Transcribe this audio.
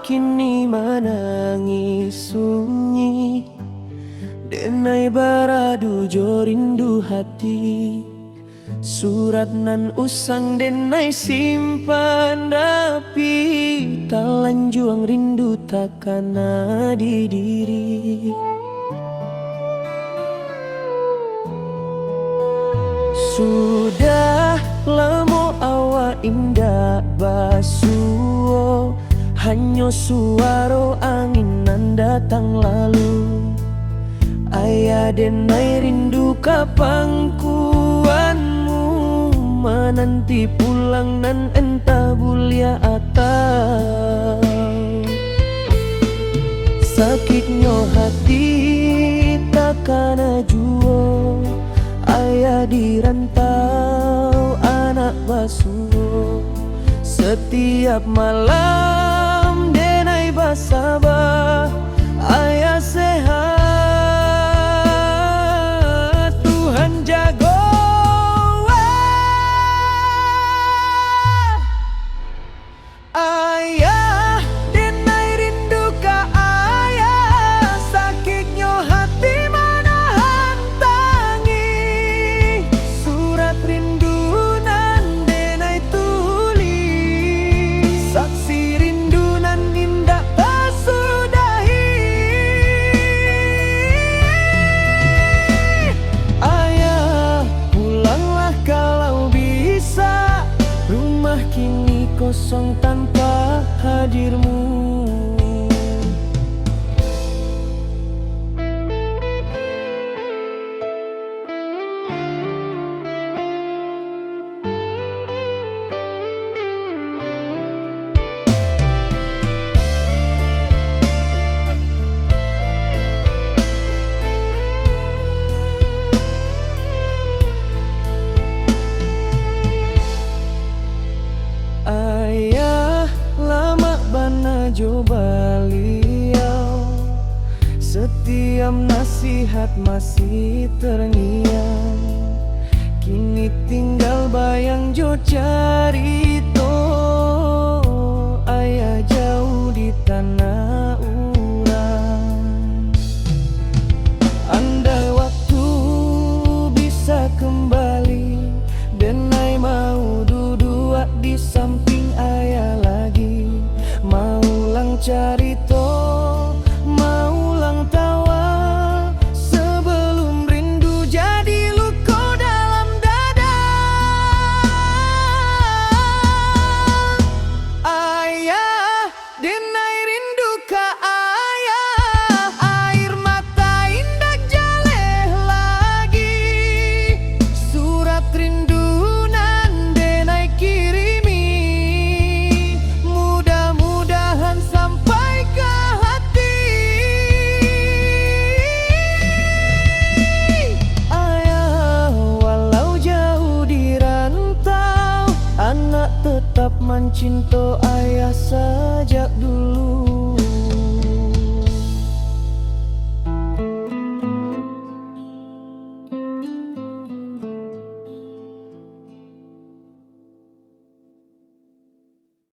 kini menangis sunyi, denai baradu jo rindu hati. Surat nan usang denai simpan rapi, talan juang rindu takkan di diri. Sudah lama awak indah basuo, hanya suara angin nan datang lalu. Ayah denai rindu kapangkuanmu, menanti pulang nan entah bulia atau sakitnya hati takkan juo. Ayah di rantau anak basuh, setiap malam denai basabah. Ayah sehat, Tuhan jago. Ayah denai rindu ka ayah, sakitnya hati menahan tangi. Surat rindu nan denai tulis, saksi rindu nan indah tersudahi. Ayah pulanglah kalau bisa, rumah kini kosong tanpa hadirmu. Ayah lama bana jo baliau, setiap nasihat masih terngiang. Kini tinggal bayang jo carito, ayah jauh di tanah urang. Andai waktu bisa kembali, denai mau duduk di samping ayah lagi. Mau lang carito, mau lang tawa, sebelum rindu jadi luka dalam dada. Ayah denai rindu ka ayah, air mata indak jaleh lagi. Surat rindu nan denai kirimi, mudah-mudahan sampai ke hati. Ayah walau jauh di rantau, anak tetap mencinta ayah sejak dulu.